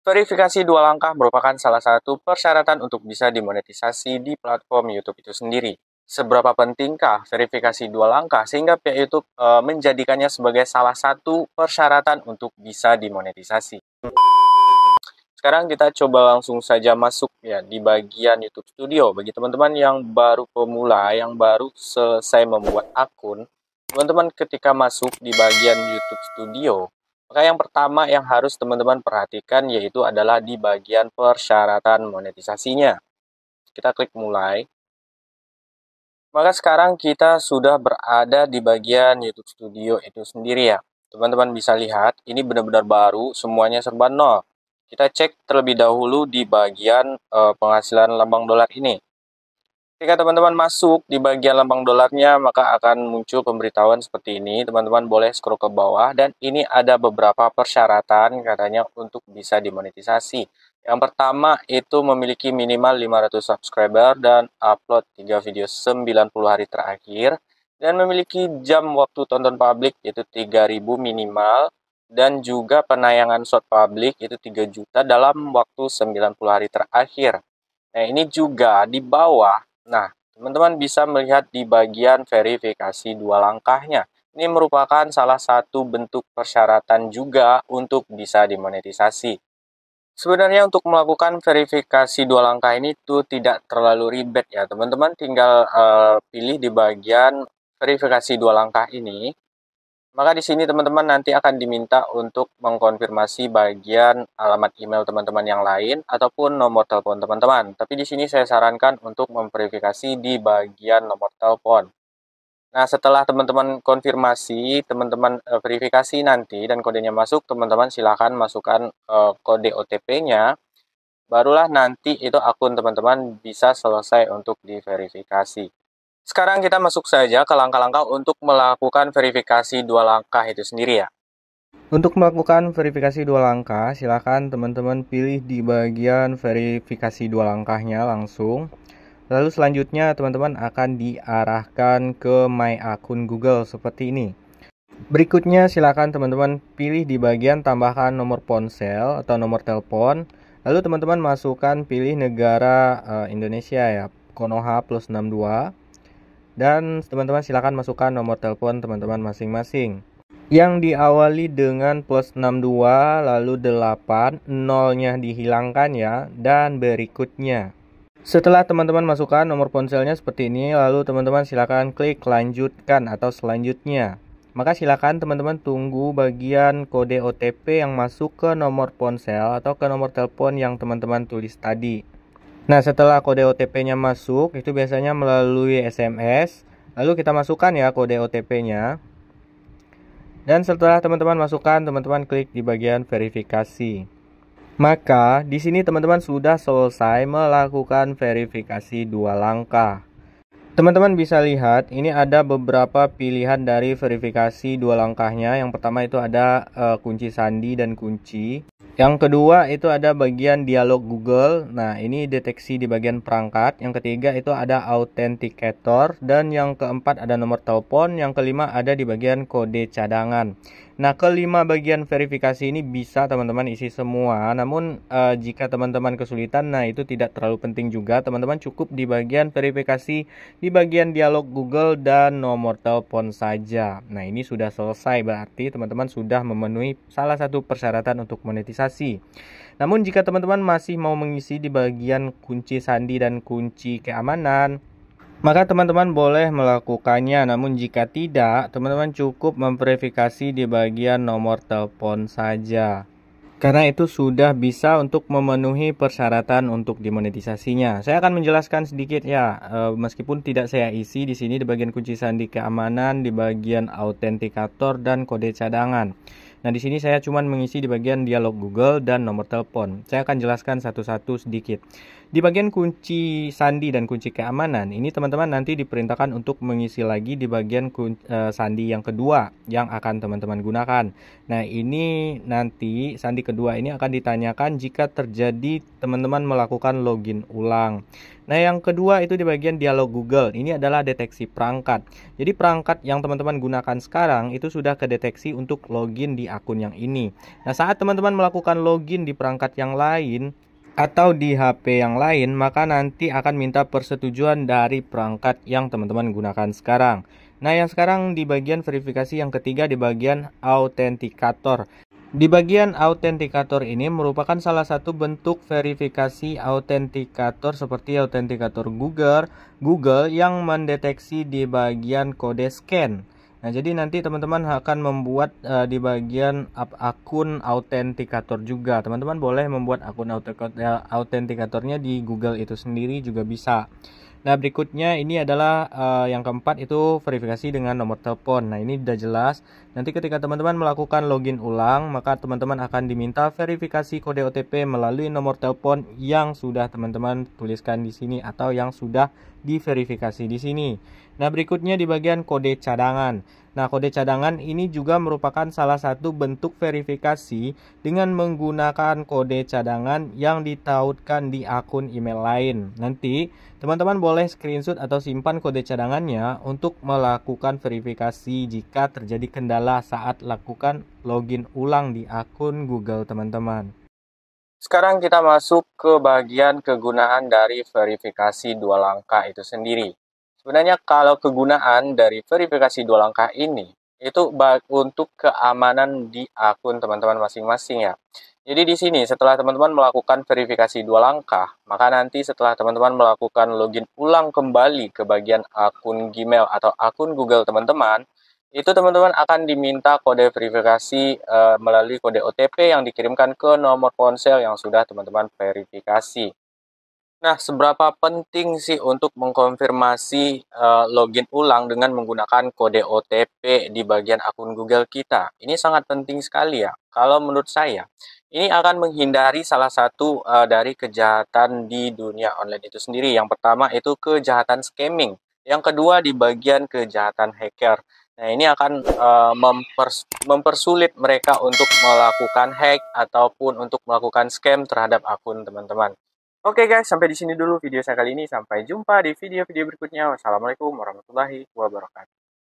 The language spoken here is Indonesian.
Verifikasi dua langkah merupakan salah satu persyaratan untuk bisa dimonetisasi di platform YouTube itu sendiri. Seberapa pentingkah verifikasi dua langkah sehingga pihak YouTube menjadikannya sebagai salah satu persyaratan untuk bisa dimonetisasi? Sekarang kita coba langsung saja masuk ya di bagian YouTube Studio. Bagi teman-teman yang baru pemula, yang baru selesai membuat akun, teman-teman ketika masuk di bagian YouTube Studio, maka yang pertama yang harus teman-teman perhatikan yaitu adalah di bagian persyaratan monetisasinya. Kita klik mulai. Maka sekarang kita sudah berada di bagian YouTube Studio itu sendiri ya. Teman-teman bisa lihat, ini benar-benar baru, semuanya serba nol. Kita cek terlebih dahulu di bagian penghasilan lambang dolar ini. Ketika teman-teman masuk di bagian lambang dolarnya, maka akan muncul pemberitahuan seperti ini. Teman-teman boleh scroll ke bawah, dan ini ada beberapa persyaratan katanya untuk bisa dimonetisasi. Yang pertama itu memiliki minimal 500 subscriber dan upload 3 video 90 hari terakhir. Dan memiliki jam waktu tonton publik itu 3000 minimal. Dan juga penayangan short publik itu 3 juta dalam waktu 90 hari terakhir. Nah, ini juga di bawah. Nah, teman-teman bisa melihat di bagian verifikasi dua langkahnya. Ini merupakan salah satu bentuk persyaratan juga untuk bisa dimonetisasi. Sebenarnya untuk melakukan verifikasi dua langkah ini tuh tidak terlalu ribet ya, teman-teman tinggal pilih di bagian verifikasi dua langkah ini. Maka di sini teman-teman nanti akan diminta untuk mengkonfirmasi bagian alamat email teman-teman yang lain ataupun nomor telepon teman-teman. Tapi di sini saya sarankan untuk memverifikasi di bagian nomor telepon. Nah, setelah teman-teman konfirmasi, teman-teman verifikasi nanti dan kodenya masuk, teman-teman silakan masukkan kode OTP-nya. Barulah nanti itu akun teman-teman bisa selesai untuk diverifikasi. Sekarang kita masuk saja ke langkah-langkah untuk melakukan verifikasi dua langkah itu sendiri ya. Untuk melakukan verifikasi dua langkah, silakan teman-teman pilih di bagian verifikasi dua langkahnya langsung. Lalu selanjutnya teman-teman akan diarahkan ke My Akun Google seperti ini. Berikutnya silakan teman-teman pilih di bagian tambahkan nomor ponsel atau nomor telepon. Lalu teman-teman masukkan pilih negara Indonesia ya, Konoha +62. Dan teman-teman silakan masukkan nomor telepon teman-teman masing-masing yang diawali dengan +62 lalu 8, nolnya dihilangkan ya, dan berikutnya. Setelah teman-teman masukkan nomor ponselnya seperti ini, lalu teman-teman silakan klik lanjutkan atau selanjutnya. Maka silakan teman-teman tunggu bagian kode OTP yang masuk ke nomor ponsel atau ke nomor telepon yang teman-teman tulis tadi. Nah, setelah kode OTP-nya masuk, itu biasanya melalui SMS. Lalu kita masukkan ya kode OTP-nya. Dan setelah teman-teman masukkan, teman-teman klik di bagian verifikasi. Maka, di sini teman-teman sudah selesai melakukan verifikasi dua langkah. Teman-teman bisa lihat, ini ada beberapa pilihan dari verifikasi dua langkahnya. Yang pertama itu ada kunci sandi dan kunci. Yang kedua itu ada bagian dialog Google. Nah, ini deteksi di bagian perangkat. Yang ketiga itu ada authenticator. Dan yang keempat ada nomor telepon. Yang kelima ada di bagian kode cadangan. Nah, kelima bagian verifikasi ini bisa teman-teman isi semua. Namun jika teman-teman kesulitan, nah itu tidak terlalu penting juga. Teman-teman cukup di bagian verifikasi di bagian dialog Google dan nomor telepon saja. Nah, ini sudah selesai, berarti teman-teman sudah memenuhi salah satu persyaratan untuk monetisasi. Namun jika teman-teman masih mau mengisi di bagian kunci sandi dan kunci keamanan, maka teman-teman boleh melakukannya. Namun jika tidak, teman-teman cukup memverifikasi di bagian nomor telepon saja. Karena itu sudah bisa untuk memenuhi persyaratan untuk dimonetisasinya. Saya akan menjelaskan sedikit ya, meskipun tidak saya isi di sini di bagian kunci sandi keamanan, di bagian autentikator dan kode cadangan. Nah, di sini saya cuma mengisi di bagian dialog Google dan nomor telepon. Saya akan jelaskan satu-satu sedikit. Di bagian kunci sandi dan kunci keamanan, ini teman-teman nanti diperintahkan untuk mengisi lagi di bagian sandi yang kedua yang akan teman-teman gunakan. Nah, ini nanti sandi kedua ini akan ditanyakan jika terjadi teman-teman melakukan login ulang. Nah, yang kedua itu di bagian dialog Google. Ini adalah deteksi perangkat. Jadi perangkat yang teman-teman gunakan sekarang itu sudah kedeteksi untuk login di akun yang ini. Nah, saat teman-teman melakukan login di perangkat yang lain atau di HP yang lain, maka nanti akan minta persetujuan dari perangkat yang teman-teman gunakan sekarang. Nah, yang sekarang di bagian verifikasi yang ketiga di bagian autentikator. Di bagian autentikator ini merupakan salah satu bentuk verifikasi autentikator seperti autentikator Google yang mendeteksi di bagian kode scan. Nah, jadi nanti teman-teman akan membuat di bagian akun autentikator juga. Teman-teman boleh membuat akun autentikatornya di Google itu sendiri juga bisa. Nah, berikutnya ini adalah yang keempat itu verifikasi dengan nomor telepon. Nah, ini sudah jelas. Nanti ketika teman-teman melakukan login ulang, maka teman-teman akan diminta verifikasi kode OTP melalui nomor telepon yang sudah teman-teman tuliskan di sini atau yang sudah diverifikasi di sini. Nah, berikutnya di bagian kode cadangan. Nah, kode cadangan ini juga merupakan salah satu bentuk verifikasi dengan menggunakan kode cadangan yang ditautkan di akun email lain. Nanti teman-teman boleh screenshot atau simpan kode cadangannya untuk melakukan verifikasi jika terjadi kendala saat lakukan login ulang di akun Google teman-teman. Sekarang kita masuk ke bagian kegunaan dari verifikasi dua langkah itu sendiri. Sebenarnya kalau kegunaan dari verifikasi dua langkah ini itu untuk keamanan di akun teman-teman masing-masing ya. Jadi di sini setelah teman-teman melakukan verifikasi dua langkah, maka nanti setelah teman-teman melakukan login ulang kembali ke bagian akun Gmail atau akun Google teman-teman, itu teman-teman akan diminta kode verifikasi melalui kode OTP yang dikirimkan ke nomor ponsel yang sudah teman-teman verifikasi. Nah, seberapa penting sih untuk mengkonfirmasi login ulang dengan menggunakan kode OTP di bagian akun Google kita? Ini sangat penting sekali ya. Kalau menurut saya, ini akan menghindari salah satu dari kejahatan di dunia online itu sendiri. Yang pertama itu kejahatan scamming. Yang kedua di bagian kejahatan hacker. Nah, ini akan mempersulit mereka untuk melakukan hack ataupun untuk melakukan scam terhadap akun teman-teman. Oke guys, sampai di sini dulu video saya kali ini. Sampai jumpa di video-video berikutnya. Wassalamualaikum warahmatullahi wabarakatuh.